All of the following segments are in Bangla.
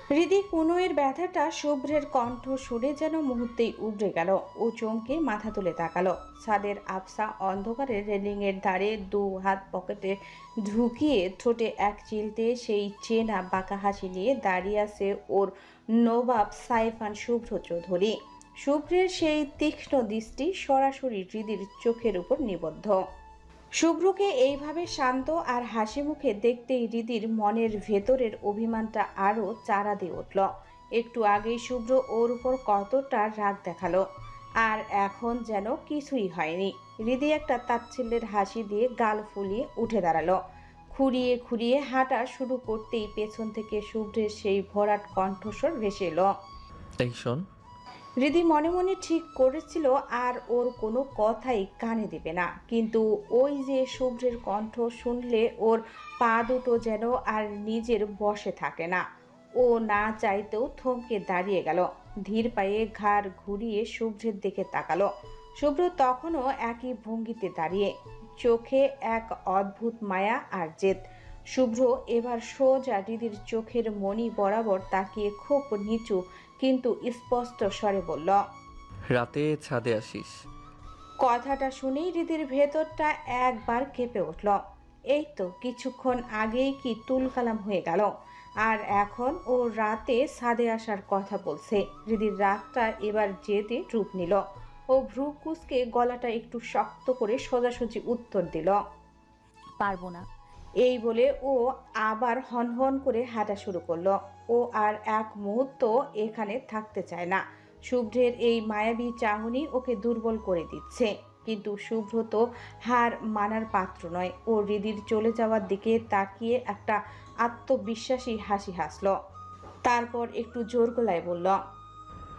হৃদি কুনোয়ের ব্যথাটা শুভ্রের কণ্ঠ শুনে যেন মুহূর্তেই উবড়ে গেল। ও চমকে মাথা তুলে তাকালো। ছাদের আবসা অন্ধকারের রেলিংয়ের ধারে দু হাত পকেটে ঢুকিয়ে ঠোঁটে এক চিলতে সেই চেনা বাঁকা হাসি নিয়ে দাঁড়িয়ে আছে ওর নবাব সাইফান শুভ্র চৌধুরী। শুভ্রের সেই তীক্ষ্ণ দৃষ্টি সরাসরি হৃদির চোখের উপর নিবদ্ধ। শুভ্রকে এইভাবে শান্ত আর হাসি মুখে দেখতেই হৃদির মনের ভেতরের অভিমানটা আরও চাড়া দিয়ে উঠল। একটু আগেই শুভ্র ওর উপর কতটা রাগ দেখালো, আর এখন যেন কিছুই হয়নি। হৃদি একটা তাচ্ছিল্যের হাসি দিয়ে গাল ফুলিয়ে উঠে দাঁড়ালো। খুঁড়িয়ে খুঁড়িয়ে হাঁটা শুরু করতেই পেছন থেকে শুভ্রের সেই ভরাট কণ্ঠস্বর ভেসে এলো। এই শোন। হৃদি মনে মনে ঠিক করেছিল আর ওর কোনো কথাই কানে দেবে না, কিন্তু ওই যে শুভ্রের কণ্ঠ শুনলে ওর পা দুটো যেন আর নিজের বশে থাকে না। ও না চাইতেও থমকে দাঁড়িয়ে গেল। ধীর পায়ে ঘাড় ঘুরিয়ে শুভ্রের দিকে তাকালো। শুভ্র তখনও একই ভঙ্গিতে দাঁড়িয়ে, চোখে এক অদ্ভুত মায়া আর জেদ। শুভ্র এবার সোজা হৃদির চোখের মণি বরাবর তাকিয়ে খুব নিচু কিন্তু স্পষ্ট স্বরে বলল, রাতে ছাদে আসিস। কথাটা শুনেই হৃদির ভেতরটা একবার কেঁপে উঠল। এই তো কিছুক্ষণ আগেই কি তুলকালাম হয়ে গেল, আর এখন ও রাতে ছাদে আসার কথা বলছে। হৃদির রাতটা এবার জেদে রূপ নিল। ও ভ্রু কুঁচকে গলাটা একটু শক্ত করে সোজাসুজি উত্তর দিল, পারবো না। এই বলে ও আবার হনহন করে হাঁটা শুরু করলো। ও আর এক মুহূর্ত এখানে থাকতে চায় না। শুভ্রের এই মায়াবী চাহনি ওকে দুর্বল করে দিচ্ছে, কিন্তু শুভ্র তো হার মানার পাত্র নয়। ও হৃদির চলে যাওয়ার দিকে তাকিয়ে একটা আত্মবিশ্বাসী হাসি হাসল। তারপর একটু জোর গলায় বলল,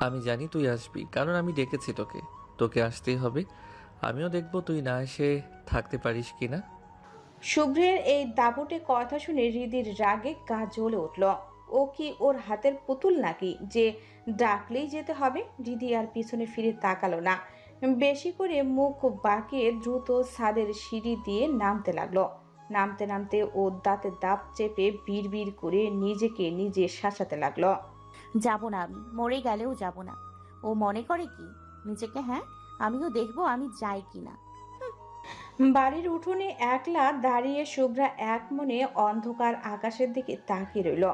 আমি জানি তুই আসবি, কারণ আমি ডেকেছি তোকে। তোকে আসতেই হবে। আমিও দেখবো তুই না এসে থাকতে পারিস কিনা। শুভ্রের এই দাপটে কথা শুনে হৃদির রাগে গা জ্বলে উঠল। ও কি ওর হাতের পুতুল নাকি যে ডাকলেই যেতে হবে? হৃদি আর পিছনে ফিরে তাকালো না। বেশি করে মুখ বাঁকিয়ে দ্রুত ছাদের সিঁড়ি দিয়ে নামতে লাগলো। নামতে নামতে ও দাঁতে দাঁত চেপে বিড়বিড় করে নিজেকে নিজে শাসাতে লাগলো। যাব না, আমি মরে গেলেও যাব না। ও মনে করে কি নিজেকে? হ্যাঁ, আমিও দেখবো আমি যাই কিনা। বাড়ির উঠোনে একলা দাঁড়িয়ে শুভ্রা এক মনে অন্ধকার আকাশের দিকে তাকিয়ে রইল।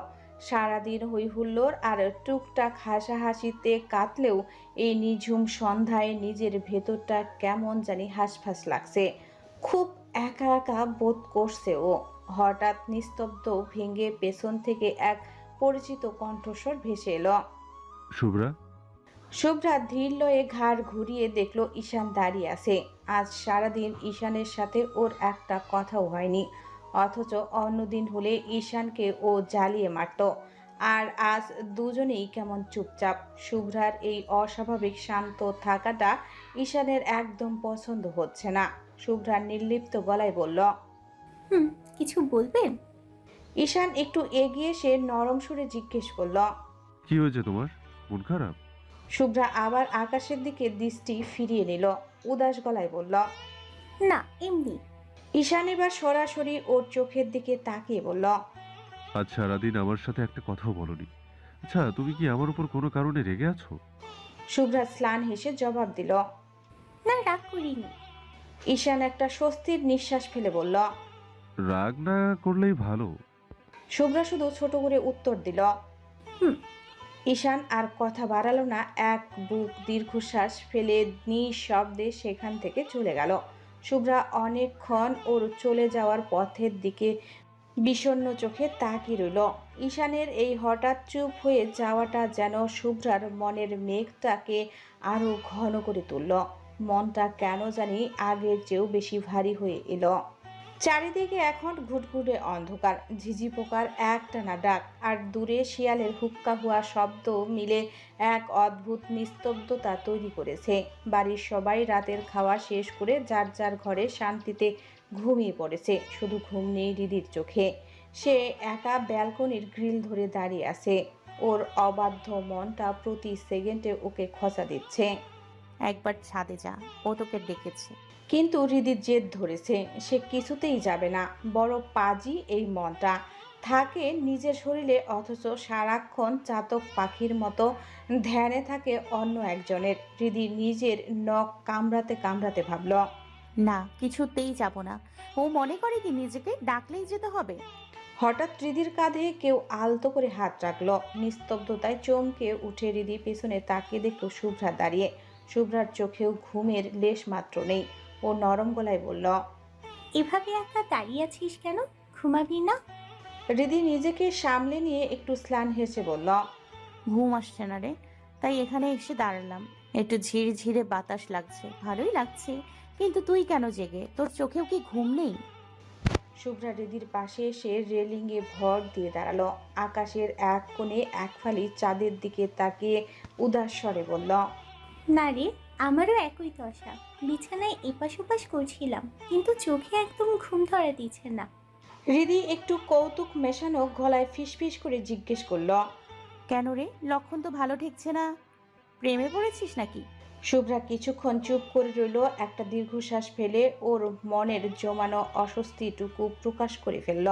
সারাদিন হই হুল্লোড় আর টুকটাক হাসাহাসিতে কাটলেও এই নিঝুম সন্ধ্যায় নিজের ভেতরটা কেমন জানি হাঁসফাঁস লাগছে। খুব একা একা বোধ করছে ও। হঠাৎ নিস্তব্ধ ভেঙে পেছন থেকে এক পরিচিত কণ্ঠস্বর ভেসে এলো। শুভ্রা। শুভ্রা ধীর লয়ে ঘাড় ঘুরিয়ে দেখলো ঈশান দাঁড়িয়ে আছে। আজ সারাদিন ঈশানের সাথে ওর একটা কথাও হয়নি, অথচ অন্যদিন হলে ঈশানকে ও জ্বালিয়ে মারত। আর আজ দুজনেই কেমন চুপচাপ। শুভ্রার এই অস্বাভাবিক শান্ত থাকাটা ঈশানের একদম পছন্দ হচ্ছে না। শুভ্রা নির্লিপ্ত গলায় বলল, কিছু বলবেন? ঈশান একটু এগিয়ে এসে নরম সুরে জিজ্ঞেস করল, কি হয়েছে তোমার? মন খারাপ? শুভ্রা আবার আকাশের দিকে দৃষ্টি ফিরিয়ে নিল। উদাস গলায় বলল, না, এমনি। ঈশান এবার সরাসরি ওর চোখের দিকে তাকিয়ে বলল, আজ সারাদিন আমার সাথে একটা কথাও বলনি। আচ্ছা, তুমি কি আমার উপর কোনো কারণে রেগে আছো? শুভ্রা স্লান হেসে জবাব দিল। না, রাগ করিনি। ঈশান একটা স্বস্তির নিঃশ্বাস ফেলে বলল। রাগ না করলেই ভালো। শুভ্রা শুধু ছোট করে উত্তর দিল। হুম। ঈশান আর কথা বাড়ালো না। এক বুক দীর্ঘশ্বাস ফেলে নিঃশব্দে সেখান থেকে চলে গেল। শুভ্রা অনেকক্ষণ ওর চলে যাওয়ার পথের দিকে বিষণ্ণ চোখে তাকিয়ে রইল। ঈশানের এই হঠাৎ চুপ হয়ে যাওয়াটা যেন শুভ্রার মনের মেঘটাকে আরো ঘন করে তুলল। মনটা কেন জানি আগের চেয়েও বেশি ভারী হয়ে এলো। চারিদিকে এখন ঘুটঘুটে অন্ধকার। ঝিঝি পোকার একটানা ডাক আর দূরে শিয়ালের হুক্কা হুয়া শব্দ মিলে এক অদ্ভুত নিস্তব্ধতা তৈরি করেছে। বাড়ির সবাই রাতের খাওয়া শেষ করে যার যার ঘরে শান্তিতে ঘুমিয়ে পড়েছে। শুধু ঘুম নেই হৃদির চোখে। সে একা ব্যালকনির গ্রিল ধরে দাঁড়িয়ে আছে। ওর অবাধ্য মনটা প্রতি সেকেন্ডে ওকে খোঁচা দিচ্ছে। একবার ছাদে যা, ও তোকে ডেকেছে। কিন্তু হৃদির জেদ ধরেছে। সে কিছুতেই যাবে না। বড় পাজি এই মনটা। থাকে নিজের শরীরে, অথচ সারাক্ষণ চাতক পাখির মতো ধ্যানে থাকে অন্য একজনের। হৃদি নিজের নখ কামড়াতে কামড়াতে ভাবল, না, কিছুতেই যাব না। ও মনে করে কি নিজেকে ডাকলেই যেতে হবে? হঠাৎ হৃদির কাঁধে কেউ আলতো করে হাত রাখলো। নিস্তব্ধতায় চমকে উঠে হৃদি পেছনে তাকিয়ে দেখল শুভ্রা দাঁড়িয়ে। শুভ্রার চোখেও ঘুমের লেশ মাত্র নেই। ও নরম গলায় বলল, এভাবে একা দাঁড়িয়ে আছিস কেন? ঘুমাবি না? হৃদি নিজেকে সামলে নিয়ে একটু স্লান হেসে বলল, ঘুম আসছে না রে, তাই এখানে এসে দাঁড়ালাম। একটু ঝিরঝিরে বাতাস লাগছে, ভালোই লাগছে। কিন্তু তুই কেন জেগে? তোর চোখেও কি ঘুম নেই? শুভ্রা হৃদির পাশে এসে রেলিংয়ে ভর দিয়ে দাঁড়ালো। আকাশের এক কোণে এক ফালি চাঁদের দিকে তাকিয়ে উদাস স্বরে বলল, না রে, আমারও একই দশা। বিছানায় এপাশ ওপাশ করছিলাম, কিন্তু চোখে একদম ঘুম ধরা দিচ্ছে না। হৃদি একটু কৌতুক মেশানো গলায় ফিসফিস করে জিজ্ঞেস করলো, কেন রে, লক্ষণ তো ভালো ঠেকছে না। প্রেমে পড়েছিস নাকি? শুভ্রা কিছুক্ষণ চুপ করে রইল। একটা দীর্ঘশ্বাস ফেলে ওর মনের জমানো অস্বস্তিটুকু প্রকাশ করে ফেলল।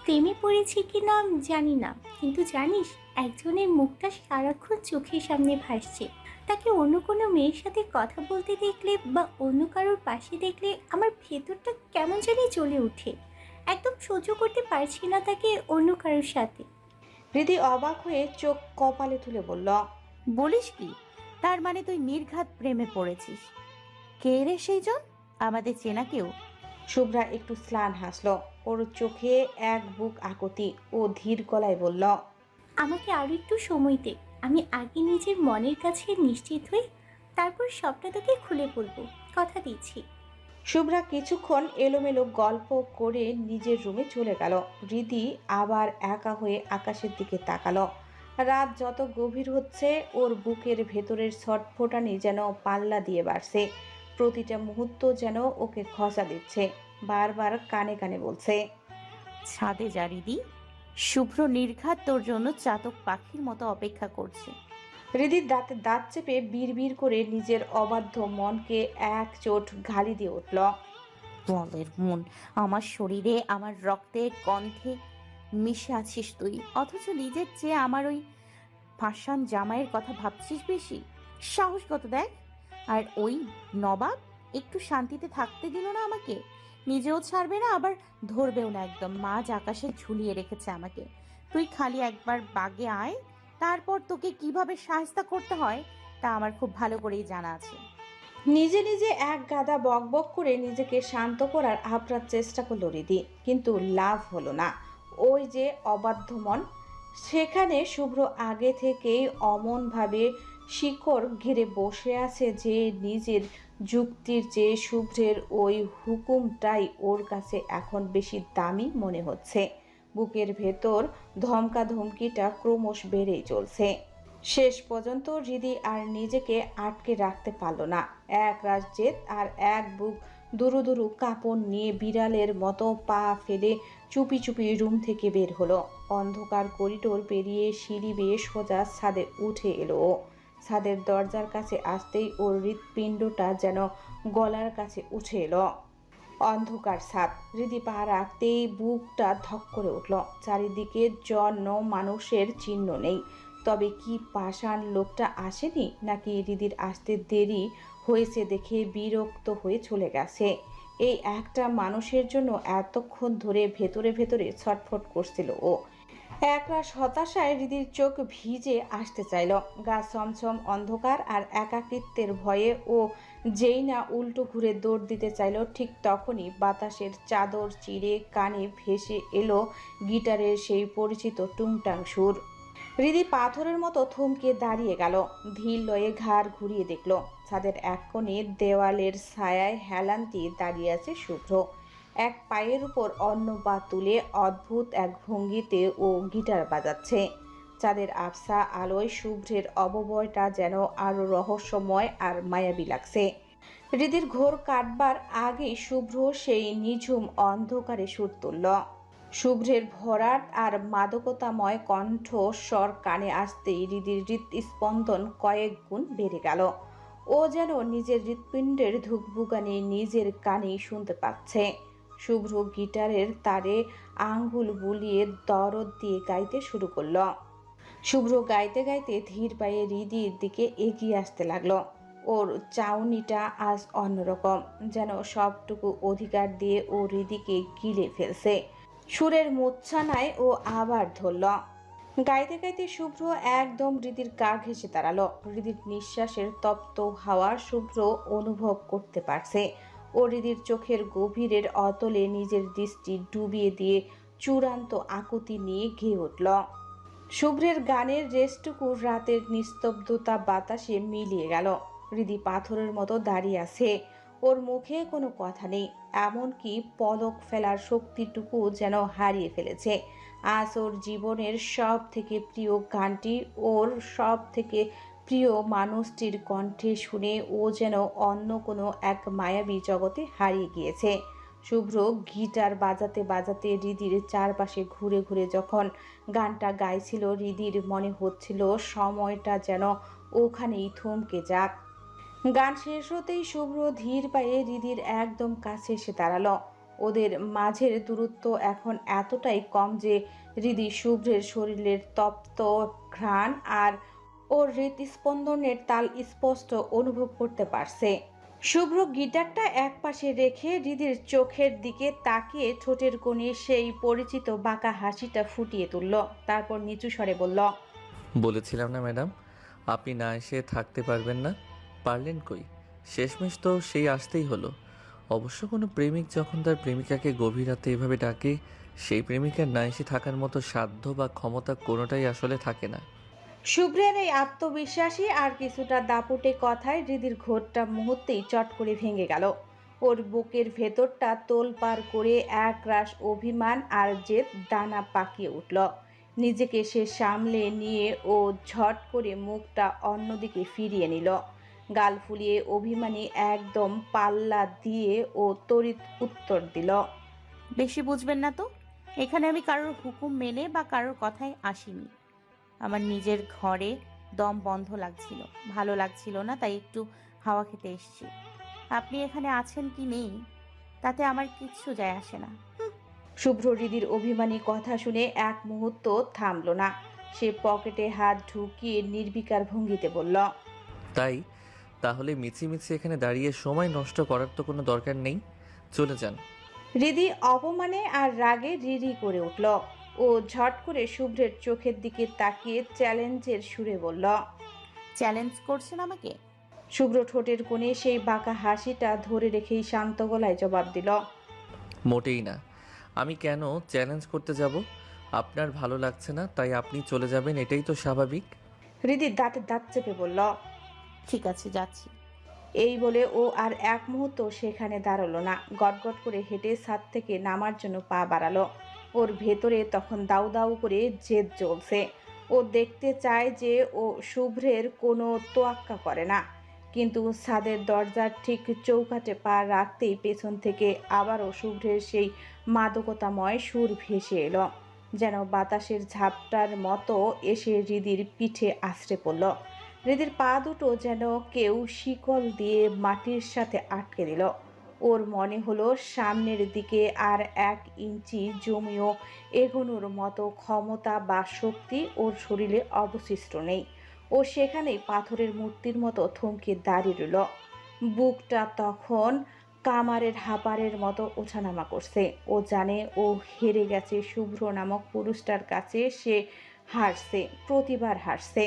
প্রেমে পড়েছি কি না জানি না, কিন্তু জানিস, একজনের মুখটা সারাক্ষণ চোখের সামনে ভাসছে। তাকে অন্য কোনো মেয়ের সাথে কথা বলতে দেখলে বা অন্য কারোর পাশে দেখলে আমার ভেতরটা কেমন জানি জ্বলে ওঠে। একদম সহ্য করতে পারছি না তাকে অন্য কারোর সাথে। হৃদি অবাক হয়ে চোখ কপালে তুলে বলল, বলিস কি? তার মানে তুই নির্ঘাত প্রেমে পড়েছিস? কে রে সেই জন? আমাদের চেনা কেউ? শুভ্রা একটু স্লান হাসল। ওর চোখে এক বুক আকুতি। ও ধীর গলায় বলল, আমাকে আরো একটু সময় দে। আমি আগে নিজের মনের কাছে নিশ্চিত হই, তারপর সবটা তোকে খুলে বলবো, কথা দিচ্ছি। শুভ্রা কিছুক্ষণ এলোমেলো গল্প করে নিজের রুমে চলে গেল। হৃদি আবার একা হয়ে আকাশের দিকে তাকালো। রাত যত গভীর হচ্ছে ওর বুকের ভেতরের ছটফটানি যেন পাল্লা দিয়ে বাড়ছে। প্রতিটা মুহূর্ত যেন ওকে খসা দিচ্ছে, বারবার কানে কানে বলছে, ছাদে জারিদি, শুভ্র নির্ঘাত তোর জন্য চাতক পাখির মতো অপেক্ষা করছে। হৃদির দাঁতে দাঁত চেপে বিড়বিড় করে নিজের অবাধ্য মনকে এক চোট ঘালি দিয়ে উঠল। বলের মন, আমার শরীরে আমার রক্তে গন্ধে মিশে আছিস তুই, অথচ নিজের চেয়ে আমার ওই পাষাণ জামাইয়ের কথা ভাবছিস বেশি। সাহস কত দেখ! আর ওই নবাব একটু শান্তিতে থাকতে দিল না আমাকে। নিজেও ছাড়বে না, আবার ধরবেও না, একদম মাঝ আকাশে ঝুলিয়ে রেখেছে আমাকে। তুই খালি একবার বাগে আয়, তারপর তোকে কিভাবে সাহায্য করতে হয় তা আমার খুব ভালো করেই জানা আছে। নিজে নিজে এক গাদা বকবক করে নিজেকে শান্ত করার আপ্রাণ চেষ্টা করলো হৃদি, কিন্তু লাভ হলো না। ওই যে অবাধ্য মন, সেখানে শুভ্র আগে থেকেই অমনভাবে শিকড় ঘিরে বসে আছে যে নিজের যুক্তির চেয়ে শুভ্রের ওই হুকুমটাই ওর কাছে এখন বেশি দামি মনে হচ্ছে। বুকের ভেতর ধমকা ধমকিটা ক্রমশ বেড়েই চলছে। শেষ পর্যন্ত হৃদি আর নিজেকে আটকে রাখতে পারল না। এক রাশ জেদ আর এক বুক দুরু দুরু কাঁপন নিয়ে বিড়ালের মতো পা ফেলে চুপি চুপি রুম থেকে বের হলো। অন্ধকার করিডোর পেরিয়ে সিঁড়ি বেয়ে সোজা ছাদে উঠে এলো ও। ছাদের দরজার কাছে আসতেই ওর হৃৎপিণ্ডটা যেন গলার কাছে উঠে এলো। অন্ধকার ছাদ। হৃদি পা রাখতেই বুকটা ধক করে উঠল। চারিদিকে জন্য মানুষের চিহ্ন নেই। তবে কি পাষাণ লোকটা আসেনি, নাকি হৃদির আসতে দেরি হয়েছে দেখে বিরক্ত হয়ে চলে গেছে? এই একটা মানুষের জন্য এতক্ষণ ধরে ভেতরে ভেতরে ছটফট করছিল ও। একরাশ হতাশায় হৃদির চোখ ভিজে আসতে চাইল। গা ছমছম অন্ধকার আর একাকিত্বের ভয়ে ও যেই না উল্টো ঘুরে দৌড় দিতে চাইল, ঠিক তখনই বাতাসের চাদর চিরে কানে ভেসে এলো গিটারের সেই পরিচিত টুংটাং সুর। হৃদি পাথরের মতো থমকে দাঁড়িয়ে গেল। ধীর লয়ে ঘাড় ঘুরিয়ে দেখল ছাদের এক কোণে দেওয়ালের ছায়ায় হেলান দিয়ে দাঁড়িয়ে আছে শুভ্র। এক পায়ের উপর অন্য পা তুলে অদ্ভুত এক ভঙ্গিতে ও গিটার বাজাচ্ছে। চাঁদের আবছা আলোয় শুভ্রের অববয়টা যেন আরো রহস্যময় আর মায়াবী লাগছে। হৃদির ঘোর কাটবার আগেই শুভ্র সেই নিঝুম অন্ধকারে সুর তুলল। শুভ্রের ভরাট আর মাদকতাময় কণ্ঠ স্বর কানে আসতেই হৃদির হৃৎস্পন্দন কয়েক গুণ বেড়ে গেল। ও যেন নিজের হৃৎপিণ্ডের ধুকভুকানি নিজের কানেই শুনতে পাচ্ছে। শুভ্র গিটারের তারে আঙ্গুল বুলিয়ে দরদ দিয়ে গাইতে শুরু করলো। শুভ্র গাইতে গাইতে ধীর পায়ে হৃদির দিকে এগিয়ে আসতে লাগলো। ওর চাউনিটা আজ অন্যরকম, যেন সবটুকু অধিকার দিয়ে ও হৃদিকে গিলে ফেলছে। সুরের মূর্ছনায় ও আবার ধরল। গাইতে গাইতে শুভ্র একদম হৃদির গা ঘেঁষে দাঁড়ালো। হৃদির নিঃশ্বাসের তপ্ত হাওয়া শুভ্র অনুভব করতে পারছে। ও হৃদির চোখের গভীরের অতলে নিজের দৃষ্টি ডুবিয়ে দিয়ে চূড়ান্ত আকুতি নিয়ে গেয়ে উঠল। শুভ্রের গানের রেশটুকু রাতের নিস্তব্ধতা বাতাসে মিলিয়ে গেল। হৃদি পাথরের মতো দাঁড়িয়ে আছে, ওর মুখে কোনো কথা নেই, এমনকি পলক ফেলার শক্তিটুকু যেন হারিয়ে ফেলেছে। আজ ওর জীবনের সব থেকে প্রিয় গানটি ওর সব থেকে প্রিয় মানুষটির কণ্ঠে শুনে ও যেন অন্য কোনো এক মায়াবী জগতে হারিয়ে গিয়েছে। শুভ্র গিটার বাজাতে বাজাতে হৃদির চারপাশে ঘুরে ঘুরে যখন গানটা গাইছিল, হৃদির মনে হচ্ছিল সময়টা যেন ওখানেই থমকে যাক। গান শেষ হতেই শুভ্র ধীর পায়ে হৃদির একদম কাছে এসে দাঁড়ালো। ওদের মাঝের দূরত্ব এখন এতটাই কম যে হৃদি শুভ্রের শরীরের তপ্ত ঘ্রাণ আর ওর হৃদস্পন্দনের তাল স্পষ্ট অনুভব করতে পারছে। শুভ্র গিটারটা একপাশে রেখে হৃদির চোখের দিকে তাকিয়ে ঠোঁটের কোণে সেই পরিচিত বাঁকা হাসিটা ফুটিয়ে তুলল। তারপর নিচু স্বরে বলল, বলেছিলাম না ম্যাডাম, আপনি না এসে থাকতে পারবেন না। পারলেন কই? শেষমেশ তো সেই আসতেই হলো। অবশ্য কোনো প্রেমিক যখন তার প্রেমিকাকে গভীর রাতে এভাবে ডাকে, সেই প্রেমিকার না এসে থাকার মতো সাধ্য বা ক্ষমতা কোনোটাই আসলে থাকে না। শুভ্রের এই আত্মবিশ্বাসী আর কিছুটা দাপুটে কথায় হৃদির ঘোরটা মুহূর্তেই চট করে ভেঙে গেল। ওর বুকের ভেতরটা তোলপাড় করে এক রাশ অভিমান আর জেদ দানা পাকিয়ে উঠল। নিজেকে সে সামলে নিয়ে ও ঝট করে মুখটা অন্যদিকে ফিরিয়ে নিল। গাল ফুলিয়ে অভিমানী একদম পাল্লা দিয়ে ও তড়িৎ উত্তর দিল, বেশি বুঝবেন না তো। এখানে আমি কারোর হুকুম মেনে বা কারোর কথায় আসিনি। আমার নিজের ঘরে দম বন্ধ লাগছিল, ভালো লাগছিল না, তাই একটু হাওয়া খেতে এসেছি। আপনি এখানে আছেন কি নেই তাতে আমার কিচ্ছু যায় আসে না। শুভ্র হৃদির অভিমানী কথা শুনে এক মুহূর্ত থামল না। সে পকেটে হাত ঢুকিয়ে নির্বিকার ভঙ্গিতে বলল, তাই তাহলে মিছিমিছি এখানে দাঁড়িয়ে সময় নষ্ট করার তো কোনো দরকার নেই, চলে যান। হৃদি অপমানে আর রাগে রিরি করে উঠল। ও ঝট করে শুভ্রের চোখের দিকে তাকিয়ে চ্যালেঞ্জের সুরে বলল, চ্যালেঞ্জ করছেন আমাকে? শুভ্র ঠোঁটের কোণে সেই বাঁকা হাসিটা ধরে রেখেই শান্ত গলায় জবাব দিল, মোটেই না। আমি কেন চ্যালেঞ্জ করতে যাব? আপনার ভালো লাগছে না তাই আপনি চলে যাবেন, এটাই তো স্বাভাবিক। হৃদি দাঁতে দাঁত চেপে বলল। ঠিক আছে, যাচ্ছি। এই বলে ও আর এক মুহূর্ত সেখানে দাঁড়ালো না। গটগট করে হেঁটে ছাদ থেকে নামার জন্য পা বাড়ালো। ওর ভেতরে তখন দাউ দাউ করে জেদ জ্বলছে। ও দেখতে চায় যে ও শুভ্রের কোনো তোয়াক্কা করে না। কিন্তু ছাদের দরজার ঠিক চৌকাঠে পা রাখতেই পেছন থেকে আবারও শুভ্রের সেই মাদকতাময় সুর ভেসে এলো, যেন বাতাসের ঝাপটার মতো এসে হৃদির পিঠে আছড়ে পড়ল। হৃদির পা দুটো যেন কেউ শিকল দিয়ে মাটির সাথে আটকে দিল। ওর মনে হলো সামনের দিকে আর 1 ইঞ্চি জমিও এগোনোর মতো ক্ষমতা বা শক্তি ওর শরীরে অবশিষ্ট নেই। ও সেখানেই পাথরের মূর্তির মতো থমকে দাঁড়িয়ে রইল। বুকটা তখন কামারের হাঁপারের মতো ওঠানামা করছে। ও জানে ও হেরে গেছে শুভ্র নামক পুরুষটার কাছে। সে হারছে, প্রতিবার হারছে।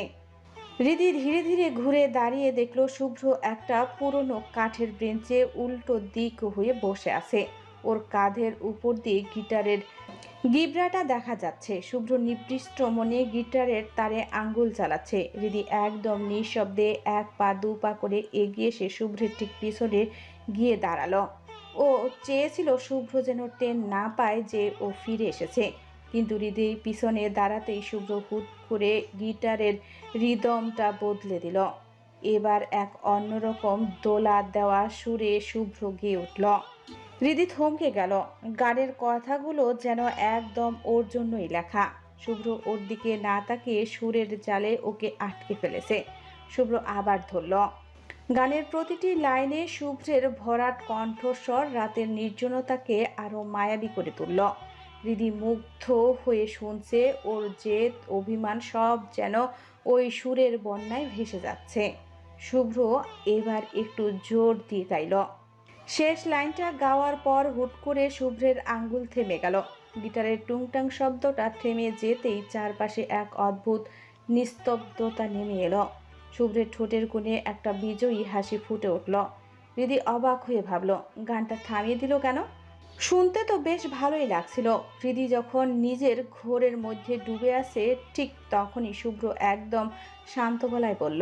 হৃদি ধীরে ধীরে ঘুরে দাঁড়িয়ে দেখল শুভ্র একটা পুরনো কাঠের বেঞ্চে উল্টো দিক হয়ে বসে আছে। ওর কাঁধের উপর দিয়ে গিটারের গিবরাটা দেখা যাচ্ছে। শুভ্র নিবৃষ্ট মনে গিটারের তারে আঙ্গুল চালাচ্ছে। হৃদি একদম নিঃশব্দে 1 পা 2 পা করে এগিয়ে এসে শুভ্রের ঠিক পিছনে গিয়ে দাঁড়ালো। ও চেয়েছিল শুভ্র যেন টের না পায় যে ও ফিরে এসেছে। কিন্তু হৃদয় পিছনে দাঁড়াতেই শুভ্র হুট করে গিটারের রিদমটা বদলে দিল। এবার এক অন্যরকম দোলা দেওয়া সুরে শুভ্র গেয়ে উঠল। হৃদি থমকে গেল। গানের কথাগুলো যেন একদম ওর জন্যই লেখা। শুভ্র ওর দিকে না তাকিয়ে সুরের জালে ওকে আটকে ফেলেছে। শুভ্র আবার ধরল। গানের প্রতিটি লাইনে শুভ্রের ভরাট কণ্ঠস্বর রাতের নির্জনতাকে আরো মায়াবী করে তুলল। হৃদি মুগ্ধ হয়ে শুনছে, ওর জেদ অভিমান সব যেন ওই সুরের বন্যায় ভেসে যাচ্ছে। শুভ্র এবার একটু জোর দিয়ে গাইল। শেষ লাইনটা গাওয়ার পর হুট করে শুভ্রের আঙ্গুল থেমে গেল। গিটারের টুংটাং শব্দটা থেমে যেতেই চারপাশে এক অদ্ভুত নিস্তব্ধতা নেমে এলো। শুভ্রের ঠোঁটের কোণে একটা বিজয়ী হাসি ফুটে উঠল। হৃদি অবাক হয়ে ভাবল, গানটা থামিয়ে দিল কেন? শুনতে তো বেশ ভালোই লাগছিল। হৃদি যখন নিজের ঘোরের মধ্যে ডুবে আছে, ঠিক তখনই শুভ্র একদম শান্ত গলায় বলল,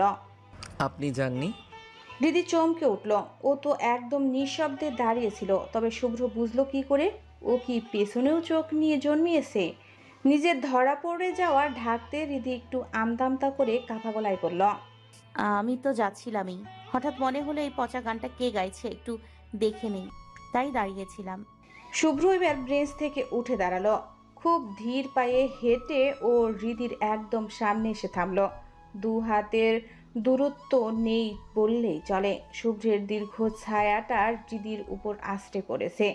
আপনি জাননি? হৃদি চমকে উঠল। ও তো একদম নিঃশব্দে দাঁড়িয়েছিল, তবে শুভ্র বুঝলো কি করে? ও কি পেছনেও চোখ নিয়ে জন্মিয়েছে? নিজের ধরা পড়ে যাওয়া ঢাকতে হৃদি একটু আমতামতা করে কাঁপা গলায় বলল, আমি তো যাচ্ছিলামই, হঠাৎ মনে হলো এই পচা গানটা কে গাইছে একটু দেখে নেই, তাই দাঁড়িয়েছিলাম। শুভ্র এবার ব্রেঞ্চ থেকে উঠে দাঁড়ালো। খুব ধীর পায়ে হেঁটে ও হৃদির একদম সামনে এসে থামলো। দু হাতের দূরত্ব নেই বললেই চলে। শুভ্রের দীর্ঘ ছায়াটা হৃদির উপর আছড়ে পড়েছে।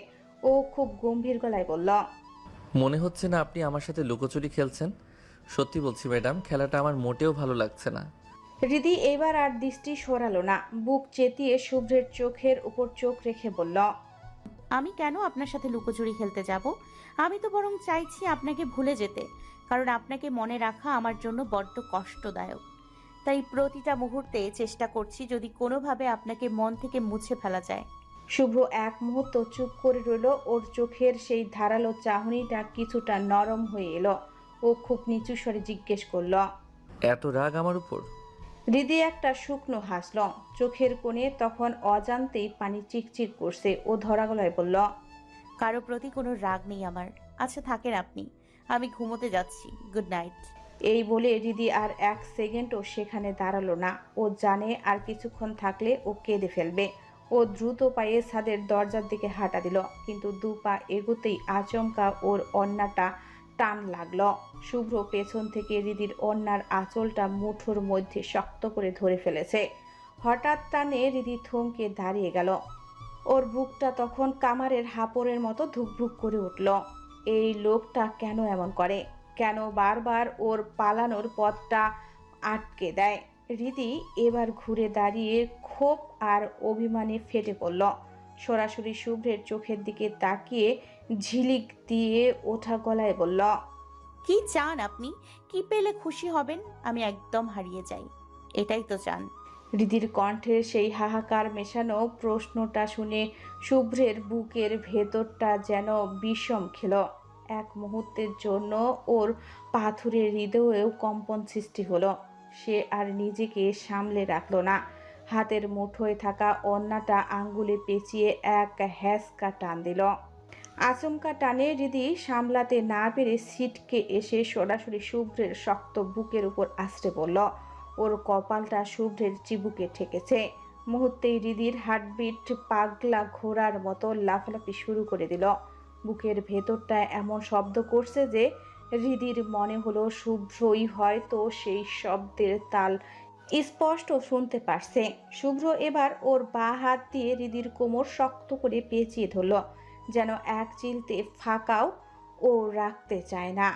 ও খুব গম্ভীর গলায় বলল, মনে হচ্ছে না আপনি আমার সাথে লুকোচুরি খেলছেন? সত্যি বলছি ম্যাডাম, খেলাটা আমার মোটেও ভালো লাগছে না। হৃদি এবার আর দৃষ্টি সরালো না। বুক চেতিয়ে শুভ্রের চোখের উপর চোখ রেখে বলল, আমি কেন আপনার সাথে লুকোচুরি খেলতে যাব? আমি তো বরং চাইছি আপনাকে ভুলে যেতে, কারণ আপনাকে মনে রাখা আমার জন্য বড্ড কষ্টদায়ক। তাই প্রতিটা মুহূর্তে চেষ্টা করছি যদি কোনোভাবে আপনাকে মন থেকে মুছে ফেলা যায়। শুভ্র এক মুহূর্ত চুপ করে রইল। ওর চোখের সেই ধারালো চাহনিটা কিছুটা নরম হয়ে এলো। ও খুব নিচু স্বরে জিজ্ঞেস করল, এত রাগ আমার উপর? হৃদি একটা শুকনো হাসল। চোখের কোণে তখন অজান্তেই পানি চিকচিক করছে। ও ধরা গলায় বলল, কারো প্রতি কোনো রাগ নেই আমার। আচ্ছা থাকেন আপনি, আমি ঘুমোতে যাচ্ছি। Good night. এই বলে হৃদি আর এক সেকেন্ডও সেখানে দাঁড়ালো না। ও জানে আর কিছুক্ষণ থাকলে ও কেঁদে ফেলবে। ও দ্রুত পায়ে ছাদের দরজার দিকে হাঁটা দিল, কিন্তু দু পা এগোতেই আচমকা ওর ওড়নাটা টান লাগলো। শুভ্র পেছন থেকে হৃদির ওড়নার আঁচলটা মুঠোর মধ্যে শক্ত করে ধরে ফেলেছে। হঠাৎ টানে হৃদি থমকে দাঁড়িয়ে গেল। ওর বুকটা তখন কামারের হাঁপড়ের মতো ধুকভুক করে উঠল। এই লোকটা কেন এমন করে? কেন বারবার ওর পালানোর পথটা আটকে দেয়? হৃদি এবার ঘুরে দাঁড়িয়ে ক্ষোভ আর অভিমানে ফেটে পড়ল। সরাসরি শুভ্রের চোখের দিকে তাকিয়ে ঝিলিক দিয়ে ওঠা গলায় বলল, কি চান আপনি? কি পেলে খুশি হবেন? আমি একদম হারিয়ে যাই, এটাই তো চান? হৃদির কণ্ঠের সেই হাহাকার মেশানো প্রশ্নটা শুনে শুভ্রের বুকের ভেতরটা যেন বিষম খেল। এক মুহূর্তের জন্য ওর পাথুরে হৃদয়েও কম্পন সৃষ্টি হলো। সে আর নিজেকে সামলে রাখলো না। হাতের মুঠোয় থাকা ওড়নাটা আঙ্গুলে পেঁচিয়ে এক হ্যাঁচকা টান দিল। আচমকা টানে হৃদি সামলাতে না পেরে ছিটকে এসে সরাসরি শুভ্রের শক্ত বুকের উপর আছড়ে পড়ল। ওর কপালটা শুভ্রের চিবুকে ঠেকেছে। মুহূর্তেই হৃদির হার্টবিট পাগলা ঘোড়ার মতো লাফালাফি শুরু করে দিল। বুকের ভেতরটা এমন শব্দ করছে যে হৃদির মনে হলো শুভ্রই হয়তো সেই শব্দের তাল স্পষ্ট শুনতে পারছে। শুভ্র এবার ওর বাঁ হাত দিয়ে হৃদির কোমর শক্ত করে পেঁচিয়ে ধরল, যেন এক চিলতে ফাঁকাও ও রাখতে চায় না।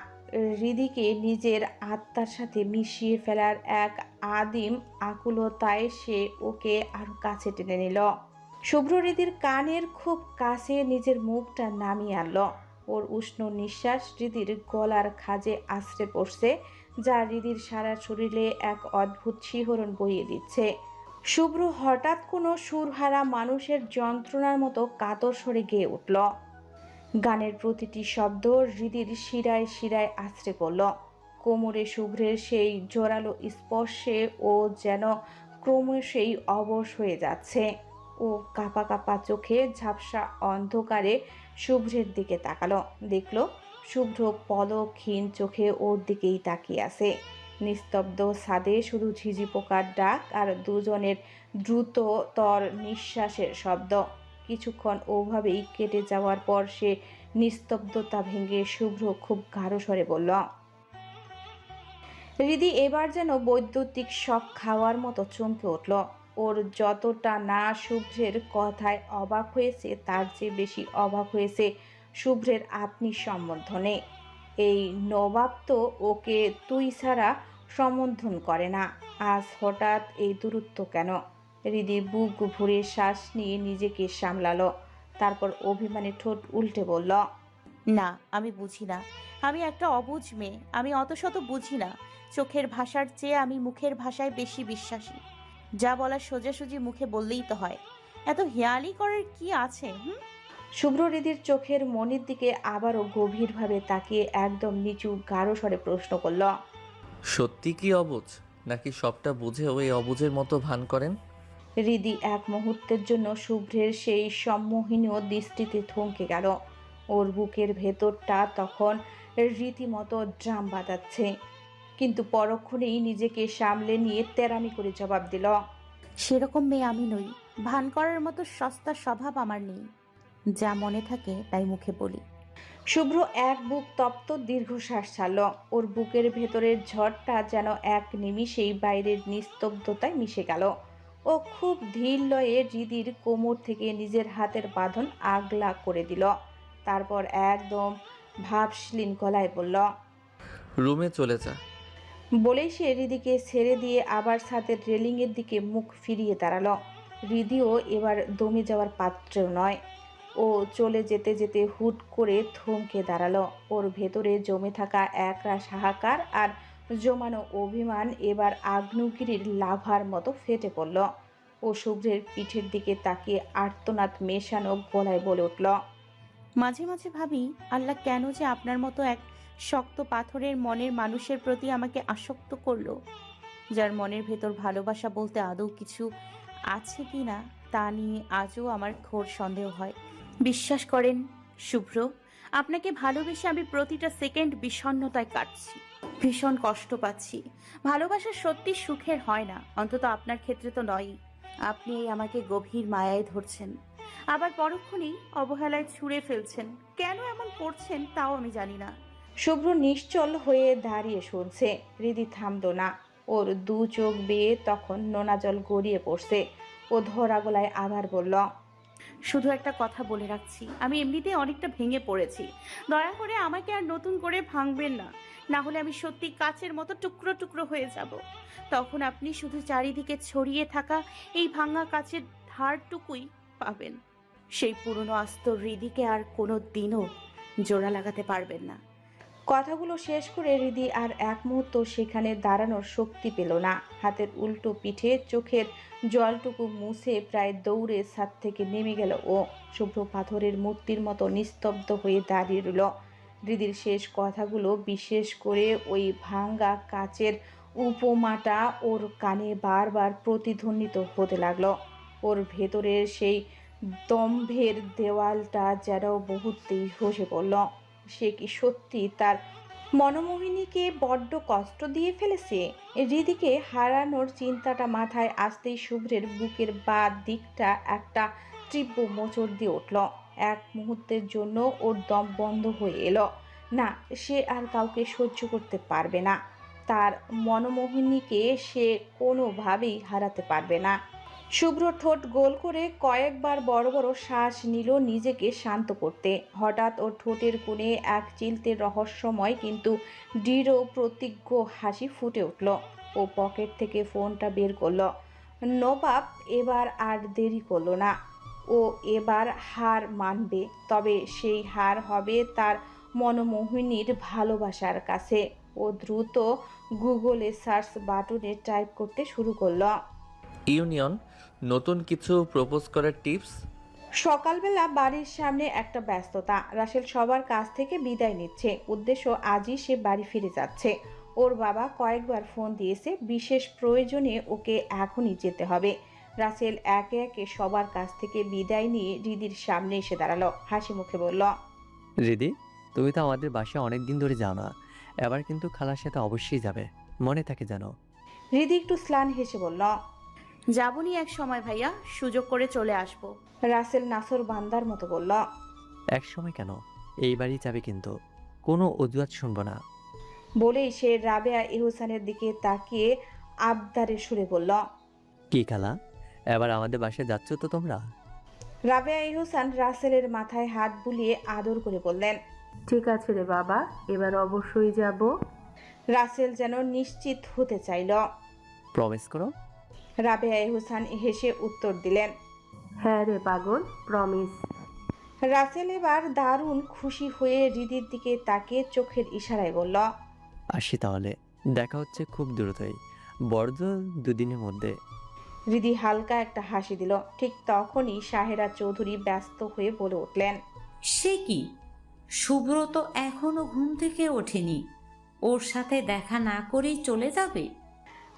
হৃদিকে নিজের আত্মার সাথে মিশিয়ে ফেলার এক আদিম আকুলতায় সে ওকে আরো কাছে টেনে নিল। শুভ্র হৃদির কানের খুব কাছে নিজের মুখটা নামিয়ে আনলো। ওর উষ্ণ নিঃশ্বাস হৃদির গলার খাঁজে আছড়ে পড়ছে, যা হৃদির সারা শরীরে এক অদ্ভুত শিহরণ বইয়ে দিচ্ছে। শুভ্র হঠাৎ কোনো সুরহারা মানুষের যন্ত্রণার মতো কাতর স্বরে গেয়ে উঠল। গানের প্রতিটি শব্দ হৃদির শিরায় শিরায় আছড়ে পড়ল। কোমরে শুভ্রের সেই জোরালো স্পর্শে ও যেন ক্রমশই অবশ হয়ে যাচ্ছে। ও কাঁপা কাঁপা চোখে ঝাপসা অন্ধকারে শুভ্রের দিকে তাকালো। দেখল শুভ্র পলকহীন চোখে ওর দিকেই তাকিয়ে আছে। নিস্তব্ধ ছাদে শুধু ঝিঝি পোকার ডাক আর দুজনের দ্রুততর নিঃশ্বাসের শব্দ। কিছুক্ষণ ওভাবেই কেটে যাওয়ার পর সে নিস্তব্ধতা ভেঙে শুভ্র খুব গাঢ় স্বরে বলল, হৃদি এবার যেন বৈদ্যুতিক শক খাওয়ার মতো চমকে উঠল। ওর যতটা না শুভ্রের কথায় অবাক হয়েছে তার চেয়ে বেশি অবাক হয়েছে শুভ্রের আপনি সম্বোধনে। এই নবাব তো ওকে তুই ছাড়া সম্বোধন করে না, আজ হঠাৎ এই দূরত্ব কেন? হৃদি বুক ভরে শ্বাস নিয়ে নিজেকে সামলালো, তারপর অভিমানে ঠোঁট উল্টে বলল, না, আমি বুঝি না। আমি একটা অবুঝ মেয়ে, আমি অত শত বুঝি না। চোখের ভাষার চেয়ে আমি মুখের ভাষায় বেশি বিশ্বাসী। যা বলার সোজাসুজি মুখে বললেই তো হয়। এত হেয়ালি করার কি আছে? শুভ্র হৃদির চোখের মনির দিকে আবারও গভীরভাবে তাকিয়ে একদম নিচু গাঢ় স্বরে প্রশ্ন করল, সত্যি কি অবুঝ, নাকি সবটা বুঝে ওই অবুঝের মতো ভান করেন? হৃদি এক মুহূর্তের জন্য শুভ্রের সেই সম্মোহনীয় দৃষ্টিতে থমকে গেল। ওর বুকের ভেতরটা তখন রীতিমতো ড্রাম বাজাচ্ছে, কিন্তু পরক্ষণেই নিজেকে সামলে নিয়ে তেরামি করে জবাব দিল, সেরকম মেয়ে আমি নই। ভান করার মতো সস্তা স্বভাব আমার নেই। যা মনে থাকে তাই মুখে বলি। শুভ্র এক বুক তপ্ত দীর্ঘশ্বাস ছাড়ল। ওর বুকের ভেতরের ঝড়টা যেন এক নিমিষেই বাইরের নিস্তব্ধতায় মিশে গেল। ও খুব ধীর লয়ে হৃদির কোমর থেকে নিজের হাতের বাঁধন আগলা করে দিল, তারপর একদম ভাবশীল গলায় বলল, রুমে চলে যা। বলেই সে হৃদিকে ছেড়ে দিয়ে আবার ছাদের রেলিংয়ের দিকে মুখ ফিরিয়ে দাঁড়ালো। হৃদিও এবার দমে যাওয়ার পাত্র নয়। ও চলে যেতে যেতে হুট করে থমকে দাঁড়ালো। ওর ভেতরে জমে থাকা একরাশ হাহাকার আর জমানো অভিমান এবার আগ্নেয়গিরির লাভার মতো ফেটে পড়ল। ও শুভ্রের পিঠের দিকে তাকিয়ে আর্তনাদ মেশানো গলায় বলে উঠল, মাঝে মাঝে ভাবি, আল্লাহ কেন যে আপনার মতো এক শক্ত পাথরের মনের মানুষের প্রতি আমাকে আসক্ত করলো, যার মনের ভেতর ভালোবাসা বলতে আদৌ কিছু আছে কি না তা নিয়ে আজও আমার ঘোর সন্দেহ হয়। বিশ্বাস করেন শুভ্র, আপনাকে ভালোবেসে আমি প্রতিটা সেকেন্ড বিষণ্ণতায় কাটছি, ভীষণ কষ্ট পাচ্ছি। ভালোবাসা সত্যি সুখের হয় না, অন্তত আপনার ক্ষেত্রে তো নয়ই। আপনি আমাকে গভীর মায়ায় ধরছেন, আবার পরক্ষণেই অবহেলায় ছুঁড়ে ফেলছেন। কেন এমন করছেন তাও আমি জানি না। শুভ্র নিশ্চল হয়ে দাঁড়িয়ে শুনছে। হৃদি থামল না। ওর দু চোখ বেয়ে তখন নোনা জল গড়িয়ে পড়ছে। ও ধরা গলায় আবার বলল, শুধু একটা কথা বলে রাখছি, আমি এমনিতেই অনেকটা ভেঙে পড়েছি। দয়া করে আমাকে আর নতুন করে ভাঙবেন না, না হলে আমি সত্যি কাচের মতো টুকরো টুকরো হয়ে যাব। তখন আপনি শুধু চারিদিকে ছড়িয়ে থাকা এই ভাঙা কাচের ধারটুকুই পাবেন। সেই পুরনো আস্ত হৃদিকে আর কোনো দিনও জোড়া লাগাতে পারবেন না। কথাগুলো শেষ করে হৃদি আর এক মুহূর্ত সেখানে দাঁড়ানোর শক্তি পেল না। হাতের উল্টো পিঠে চোখের জলটুকু মুছে প্রায় দৌড়ে ছাদ থেকে নেমে গেল ও। শুভ্র পাথরের মূর্তির মতো নিস্তব্ধ হয়ে দাঁড়িয়ে রইল। হৃদির শেষ কথাগুলো, বিশেষ করে ওই ভাঙ্গা কাচের উপমাটা ওর কানে বারবার প্রতিধ্বনিত হতে লাগলো। ওর ভেতরের সেই দম্ভের দেওয়ালটা যেন মুহূর্তেই ধসে পড়ল। সে কি সত্যি তার মনোমোহিনীকে বড্ড কষ্ট দিয়ে ফেলেছে? হৃদিকে হারানোর চিন্তাটা মাথায় আসতেই শুভ্রের বুকের বাঁ দিকটা একটা তীব্র মোচড় দিয়ে উঠল। এক মুহূর্তের জন্য ওর দম বন্ধ হয়ে এলো। না, সে আর কাউকে সহ্য করতে পারবে না। তার মনোমোহিনীকে সে কোনোভাবেই হারাতে পারবে না। শুভ্র ঠোঁট গোল করে কয়েকবার বড় বড় শ্বাস নিল নিজেকে শান্ত করতে। হঠাৎ ওর ঠোঁটের কোণে এক চিলতে রহস্যময় কিন্তু দৃঢ় প্রতিজ্ঞ হাসি ফুটে উঠল। ও পকেট থেকে ফোনটা বের করলো। নবাব এবার আর দেরি করলো না। ও এবার হার মানবে, তবে সেই হার হবে তার মনোমোহিনীর ভালোবাসার কাছে। ও দ্রুত গুগলে সার্চ বাটনে টাইপ করতে শুরু করলো, ইউনিয়ন, নতুন কিছু প্রপোজ করার টিপস। সকালবেলা বাড়ির সামনে একটা ব্যস্ততা। রাসেল সবার কাছ থেকে বিদায় নিচ্ছে, উদ্দেশ্য আজই সে বাড়ি ফিরে যাচ্ছে। ওর বাবা কয়েকবার ফোন দিয়েছে, বিশেষ প্রয়োজনে ওকে এখনই যেতে হবে। রাসেল একে একে সবার কাছ থেকে বিদায় নিয়ে হৃদির সামনে এসে দাঁড়ালো, হাসি মুখে বলল, রিদি, তুমি তো আমাদের বাসায় অনেক দিন ধরে যাও না, এবার কিন্তু খালার সাথে অবশ্যই যাবে, মনে থাকে জানো। হৃদি একটু স্লান হেসে বলল, যাবনি এক সময় ভাইয়া, সুযোগ করে চলে আসবো। রাসেল নাসর বান্দার মতো বলল, এক সময় কেন, এই বাড়ি যাবে কিন্তু, কোনো অজুহাত শুনবো না। বলেই সে রাবেয়া এহসানের দিকে তাকিয়ে আবদারে সুরে বলল, কি খালা, এবার আমাদের বাসায় যাচ্ছ তো তোমরা? রাবেয়া ইহসান রাসেলের মাথায় হাত বুলিয়ে আদর করে বললেন। ঠিক আছে রে বাবা, এবার অবশ্যই যাব। রাসেল যেন নিশ্চিত হতে চাইল। প্রমিস করো। রাবেয়া ইহসান হেসে উত্তর দিলেন। হ্যাঁ রে পাগল, প্রমিস। রাসেল এবার দারুণ খুশি হয়ে হৃদির দিকে তাকিয়ে চোখের ইশারায় বলল, আসি তাহলে, দেখা হচ্ছে খুব দ্রুতই, বড়জোর 2 দিনের মধ্যে। হৃদি হালকা একটা হাসি দিল। ঠিক তখনই সাহেরা চৌধুরী ব্যস্ত হয়ে বলে উঠলেন, সে কি, শুভ্র তো এখনো ঘুম থেকে ওঠেনি, ওর সাথে দেখা না করেই চলে যাবে?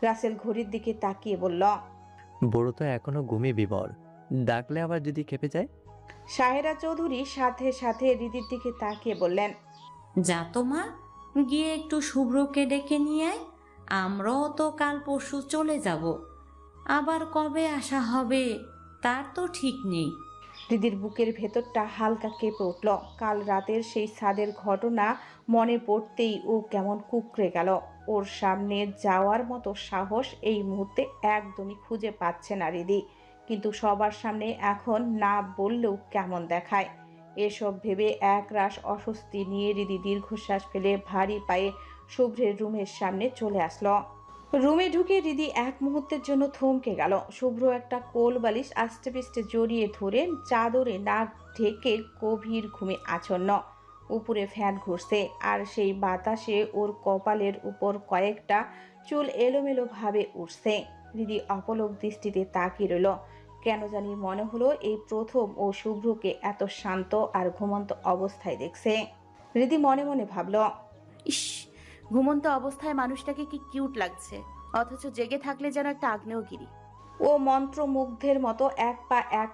রাসেল ঘড়ির দিকে তাকিয়ে বলল। বড় তো এখনো ঘুমিয়ে বিবর, ডাকলে আবার যদি খেপে যায়। সাহেরা চৌধুরী সাথে সাথে হৃদির দিকে তাকিয়ে বললেন, যা তো মা, গিয়ে একটু শুভ্রকে ডেকে নিয়ে আয়, আমরাও তো কাল পরশু চলে যাব, আবার কবে আসা হবে তার তো ঠিক নেই। হৃদির বুকের ভেতরটা হালকা কেঁপে উঠল। কাল রাতের সেই ছাদের ঘটনা মনে পড়তেই ও কেমন কুঁকড়ে গেল। ওর সামনে যাওয়ার মতো সাহস এই মুহূর্তে একদমই খুঁজে পাচ্ছে না হৃদি। কিন্তু সবার সামনে এখন না বললেও কেমন দেখায়। এসব ভেবে একরাশ অস্বস্তি নিয়ে হৃদি দীর্ঘশ্বাস ফেলে ভারী পায়ে শুভ্রের রুমের সামনে চলে আসলো। রুমে ঢুকে হৃদি এক মুহূর্তের জন্য থমকে গেল। শুভ্র একটা কোল বালিশ আস্তে পিষ্টে জড়িয়ে ধরে চাদরে নাক ঢেকে গভীর ঘুমে আচ্ছন্ন। উপরে ফ্যান ঘুরছে আর সেই বাতাসে ওর কপালের উপর কয়েকটা চুল এলোমেলো ভাবে উঠছে। হৃদি অপলক দৃষ্টিতে তাকিয়ে রইল। কেন জানি মনে হলো এই প্রথম ও শুভ্রকে এত শান্ত আর ঘুমন্ত অবস্থায় দেখছে। হৃদি মনে মনে ভাবল, ইস, ঘুমন্ত অবস্থায় মানুষটাকে কি কিউট লাগছে, অথচ জেগে থাকলে যেন একটা আগ্নেয়গিরি। ও মন্ত্রমুগ্ধের মতো এক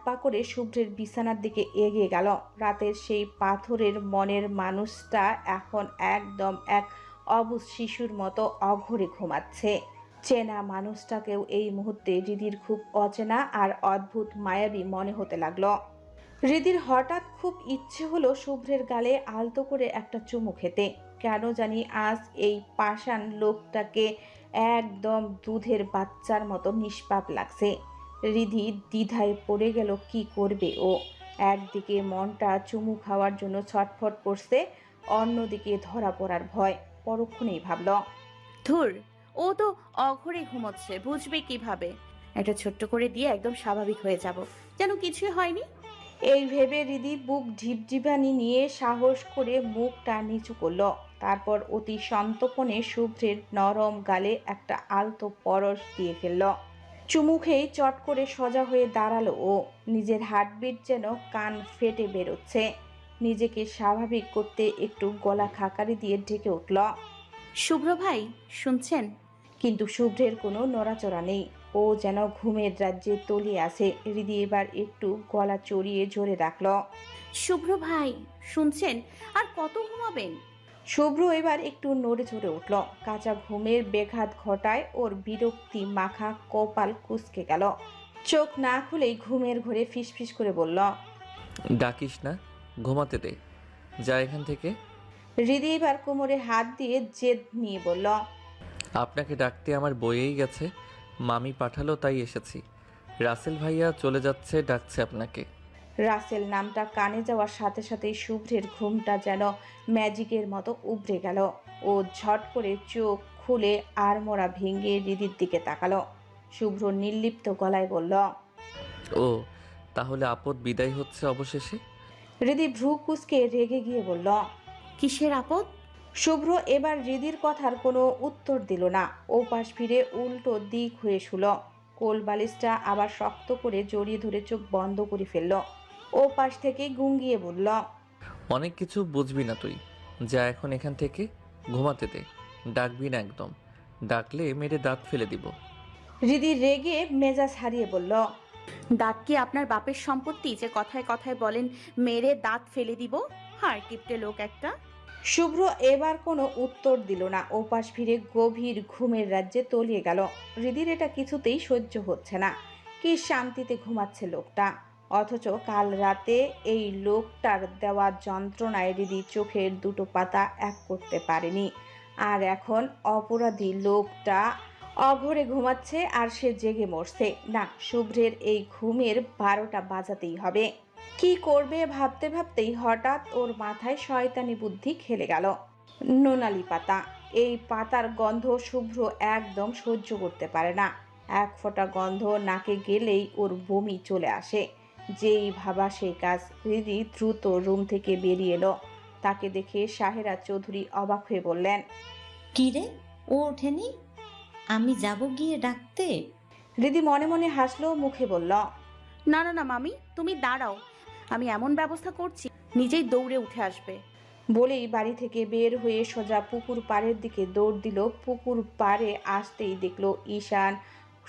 পা করে শুভ্রের বিছানার দিকে এগিয়ে গেল। রাতের সেই পাথরের মনের মানুষটা এখন একদম এক অবুঝ শিশুর মতো অঘরে ঘুমাচ্ছে। চেনা মানুষটাকেও এই মুহূর্তে হৃদির খুব অচেনা আর অদ্ভুত মায়াবী মনে হতে লাগলো। হৃদির হঠাৎ খুব ইচ্ছে হলো শুভ্রের গালে আলতো করে একটা চুমু খেতে। কেন জানি আজ এই পাষাণ লোকটাকে একদম দুধের বাচ্চার মতো নিষ্পাপ লাগছে। হৃদি দ্বিধায় পড়ে গেল কি করবে ও। একদিকে মনটা চুমু খাওয়ার জন্য ছটফট করছে, অন্যদিকে ধরা পড়ার ভয়। পরক্ষণেই ভাবল, ধুর, ও তো অঘরে ঘুমোচ্ছে, বুঝবে কিভাবে? একটা ছোট্ট করে দিয়ে একদম স্বাভাবিক হয়ে যাব, যেন কিছুই হয়নি। এই ভেবে হৃদি বুক ঢিপঢিপানি নিয়ে সাহস করে মুখটা নিচু করলো। তারপর অতি সন্তর্পণে শুভ্রের নরম গালে একটা আলতো পরশ দিয়ে ফেলল। চুমু খেয়ে চট করে সোজা হয়ে দাঁড়ালো ও। নিজের হার্টবিট যেন কান ফেটে বেরোচ্ছে। নিজেকে স্বাভাবিক করতে একটু গলা খাকারি দিয়ে ডেকে উঠল, শুভ্র ভাই, শুনছেন? কিন্তু শুভ্রের কোনো নড়াচড়া নেই। ও যেন ঘুমের রাজ্যে তলিয়ে আছে। হৃদি এবার একটু গলা চড়িয়ে জোরে ডাকল, শুভ্র ভাই, শুনছেন? আর কত ঘুমাবেন? শুভ্র এবার একটু নড়ে চড়ে উঠল। কাঁচা ঘুমের বেঘাত ঘটায় ওর বিরক্তি মাখা কপাল কুঁচকে গেল। চোখ না খুলেই ঘুমের ঘরে ফিসফিস করে বলল, ডাকিস না, ঘুমাতে দে, যা এখান থেকে। হৃদি এবার কোমরে হাত দিয়ে জেদ নিয়ে বলল, আপনাকে ডাকতে আমার বয়েই গেছে, মামি পাঠালো তাই এসেছি। রাসেল ভাইয়া চলে যাচ্ছে, ডাকছে আপনাকে। রাসেল নামটা কানে যাওয়ার সাথে সাথেই শুভ্রের ঘুমটা যেন ম্যাজিকের মতো উবড়ে গেল। ও ঝট করে চোখ খুলে আড়মোড়া ভেঙে হৃদির দিকে তাকালো। শুভ্র নির্লিপ্ত গলায় বলল, ও, তাহলে আপদ বিদায় হচ্ছে অবশেষে। হৃদি ভ্রু কুঁচকে রেগে গিয়ে বলল, কিসের আপদ? শুভ্র এবার হৃদির কথার কোনো উত্তর দিল না। ও পাশ ফিরে উল্টো দিক হয়ে শুল। কোল বালিশটা আবার শক্ত করে জড়িয়ে ধরে চোখ বন্ধ করে ফেলল। ও পাশ থেকে গুঙ্গিয়ে বলল, অনেক কিছু বুঝবি না তুই, যা এখন এখান থেকে, ঘুমাতে দে, ডাকবি না একদম, ডাকলে মেরে দাঁত ফেলে দিব। হৃদি রেগে মেজাজ হারিয়ে বলল, দাঁত কি আপনার বাপের সম্পত্তি যে কথায় কথায় বলেন মেরে দাঁত ফেলে দিব? হার কিপটে লোক একটা। শুভ্র এবার কোনো উত্তর দিল না। ওপাশ ফিরে গভীর ঘুমের রাজ্যে তলিয়ে গেল। হৃদির এটা কিছুতেই সহ্য হচ্ছে না। কি শান্তিতে ঘুমাচ্ছে লোকটা, অথচ কাল রাতে এই লোকটার দেওয়া যন্ত্রণায় হৃদি চোখের দুটো পাতা এক করতে পারেনি। আর এখন অপরাধী লোকটা অঘরে ঘুমাচ্ছে আর সে জেগে মরছে। না, শুভ্রের এই ঘুমের 12টা বাজাতেই হবে। কি করবে ভাবতে ভাবতেই হঠাৎ ওর মাথায় শয়তানি বুদ্ধি খেলে গেল। নোনালি পাতা, এই পাতার গন্ধ শুভ্র একদম সহ্য করতে পারে না। এক ফোঁটা গন্ধ নাকে গেলেই ওর বমি চলে আসে। যেই ভাবা সেই কাজ। হৃদি দ্রুত রুম থেকে বেরিয়ে এলো। তাকে দেখে সাহেরা চৌধুরী অবাক হয়ে বললেন, কি রে, ও ওঠেনি? আমি যাব গিয়ে ডাকতে? হৃদি মনে মনে হাসলো, মুখে বলল, না না না মামি, তুমি দাঁড়াও, আমি এমন ব্যবস্থা করছি নিজেই দৌড়ে উঠে আসবে। বলেই বাড়ি থেকে বের হয়ে সোজা পুকুর পাড়ের দিকে দৌড় দিল। পুকুর পাড়ে আসতেই দেখলো ঈশান,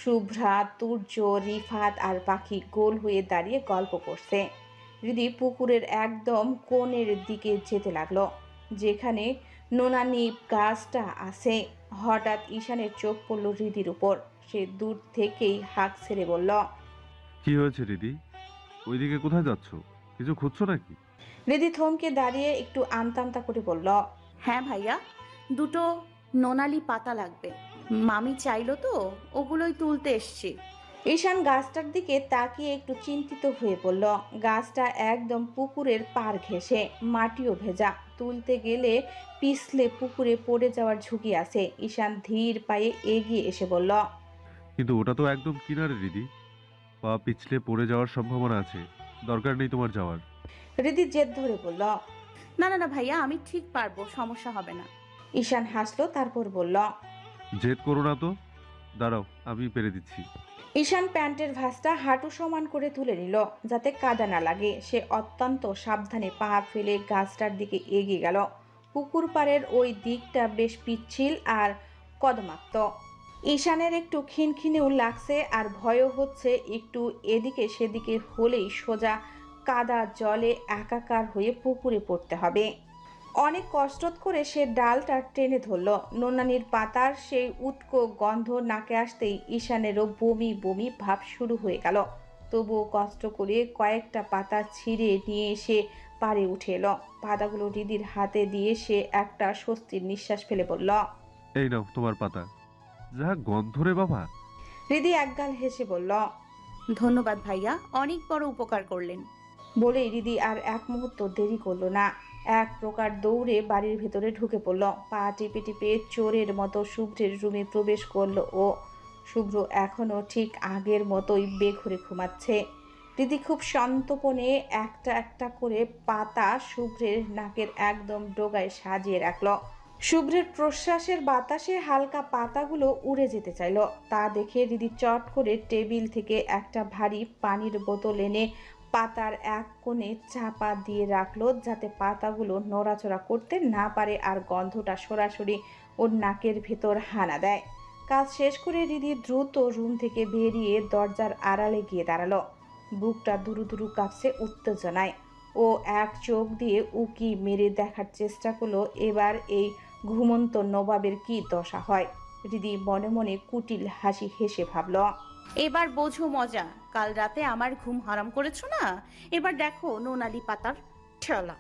শুভ্রা, তুর্য, রিফাত আর পাখি গোল হয়ে দাঁড়িয়ে গল্প করছে। হৃদি পুকুরের একদম কোণের দিকে যেতে লাগলো, যেখানে নোনানি গাছটা আছে। হঠাৎ ঈশানের চোখ পড়ল হৃদির উপর। সে দূর থেকেই হাঁক ছেড়ে বলল, কি হয়েছে দিদি? ওইদিকে কোথায় যাচ্ছ? কিছু খুঁজছো নাকি? হৃদি থমকে দাঁড়িয়ে একটু আমতা আমতা করে বলল, হ্যাঁ ভাইয়া, দুটো নোনালি পাতা লাগবে, মামি চাইলো তো ওগুলোই তুলতে এসছি। ঈশান গাছটার দিকে তাকিয়ে একটু চিন্তিত হয়ে পড়ল। গাছটা একদম পুকুরের পাড় ঘেঁষে, মাটিও ভেজা। তুলতে গেলে পিছলে পুকুরে পড়ে যাওয়ার ঝুঁকি আছে। ঈশান ধীর পায়ে এগিয়ে এসে বলল, কিন্তু ওটা তো একদম কিনারে দিদি, পা পিছলে পড়ে যাওয়ার সম্ভাবনা আছে। দরকার নেই তোমার যাওয়ার। হৃদি জেদ ধরে বলল, না না না ভাইয়া, আমি ঠিক পারবো, সমস্যা হবে না। ঈশান হাসলো, তারপর বলল, জেদ করো না তো, দাঁড়াও আমি পেরে দিচ্ছি। ঈশান প্যান্টের ভাঁজটা হাঁটু সমান করে তুলে নিল যাতে কাদা না লাগে। সে অত্যন্ত সাবধানে পা ফেলে গাছটার দিকে এগিয়ে গেল। পুকুর পাড়ের ওই দিকটা বেশ পিচ্ছিল আর কদমাক্ত। ঈশানের একটু খিনখিনেও লাগছে আর ভয়ও হচ্ছে। একটু এদিকে সেদিকে হলেই সোজা কাদা জলে একাকার হয়ে পুকুরে পড়তে হবে। অনেক কষ্ট করে সে ডালটা টেনে ধরল। নোনানির পাতার সেই উটকো গন্ধ নাকে আসতেই ঈশানেরও বমি বমি ভাব শুরু হয়ে গেল। তবুও কষ্ট করে কয়েকটা পাতা ছিঁড়ে নিয়ে এসে পাড়ে উঠে এলো। পাতাগুলো হৃদির হাতে দিয়ে সে একটা স্বস্তির নিঃশ্বাস ফেলে বলল, এই নাও তোমার পাতা। যা গন্ধ রে বাবা। হৃদি একগাল হেসে বলল, ধন্যবাদ ভাইয়া, অনেক বড় উপকার করলেন। বলেই হৃদি আর এক মুহূর্ত দেরি করলো না। এক প্রকার দৌড়ে বাড়ির ভেতরে ঢুকে পড়ল। পা টিপে টিপে চোরের মতো শুভ্রের রুমে প্রবেশ করলো ও। শুভ্র এখনো ঠিক আগের মতোই বেঘরে ঘুমাচ্ছে। হৃদি খুব সন্তর্পণে একটা একটা করে পাতা শুভ্রের নাকের একদম ডোগায় সাজিয়ে রাখল। শুভ্রের প্রশ্বাসের বাতাসে হালকা পাতাগুলো উড়ে যেতে চাইল। তা দেখে হৃদি চট করে টেবিল থেকে একটা ভারী পানির বোতল এনে পাতার এক কোণে চাপা দিয়ে রাখলো, যাতে পাতাগুলো নড়াচড়া করতে না পারে আর গন্ধটা সরাসরি ওর নাকের ভেতর হানা দেয়। কাজ শেষ করে হৃদি দ্রুত রুম থেকে বেরিয়ে দরজার আড়ালে গিয়ে দাঁড়ালো। বুকটা দুরু দুরু কাঁপছে উত্তেজনায়। ও এক চোখ দিয়ে উকি মেরে দেখার চেষ্টা করলো এবার এই ঘুমন্ত নবাবের কি দশা হয়। হৃদি মনে মনে কুটিল হাসি হেসে ভাবল, এবার বোঝো মজা, কাল রাতে আমার ঘুম হারাম করেছো না, এবার দেখো নোনালি পাতার ঠেলা।